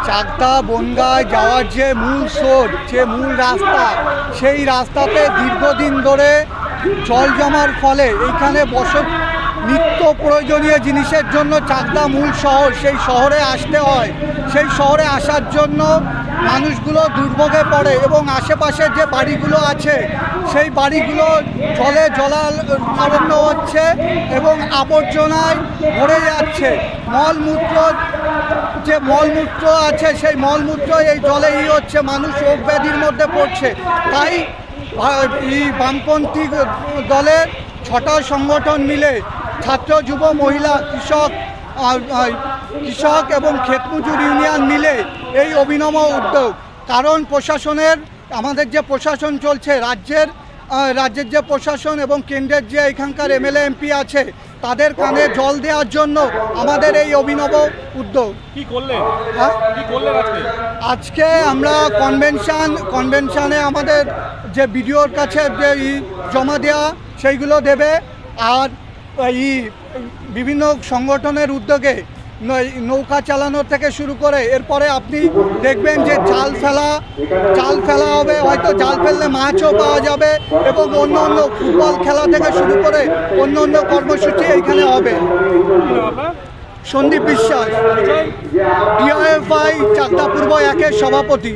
চাকদা বনগাঁয় যাওয়ার যে মূল সোর্স, যে মূল রাস্তা, সেই রাস্তাতে দীর্ঘদিন ধরে জল জমার ফলে এইখানে নিত্য প্রয়োজনীয় জিনিসের জন্য চাকদা মূল শহর, সেই শহরে আসতে হয়। সেই শহরে আসার জন্য মানুষগুলো দুর্ভোগে পড়ে এবং আশেপাশের যে বাড়িগুলো আছে সেই বাড়িগুলো জলে জলারণ্য হচ্ছে এবং আবর্জনায় ভরে যাচ্ছে। মলমূত্র আছে, সেই মলমূত্র এই জলে হচ্ছে, মানুষ রোগ ব্যাধির মধ্যে পড়ছে। তাই এই বামপন্থী দলের 6টা সংগঠন মিলে ছাত্র, যুব, মহিলা, কৃষক এবং ক্ষেতমজুর ইউনিয়ন মিলে এই অভিনব উদ্যোগ। কারণ আমাদের যে প্রশাসন চলছে, রাজ্যের যে প্রশাসন এবং কেন্দ্রের যে এখানকার এমএলএ এমপি আছে, তাদের কানে জল দেওয়ার জন্য আমাদের এই অভিনব উদ্যোগ। কি করলেন? আজকে আমরা কনভেনশনে আমাদের যে বিডিওর কাছে যে জমা দেওয়া সেইগুলো দেবে। আর বিভিন্ন সংগঠনের উদ্যোগে নৌকা চালানো থেকে শুরু করে এরপরে আপনি দেখবেন যে জাল ফেলা হবে, হয়তো জাল ফেললে মাছও পাওয়া যাবে এবং অন্য ফুটবল খেলা থেকে শুরু করে অন্য কর্মসূচি এইখানে হবে। সন্দীপ বিশ্বাস, ডিওএফআই চাকদা পূর্ব 1-এর সভাপতি।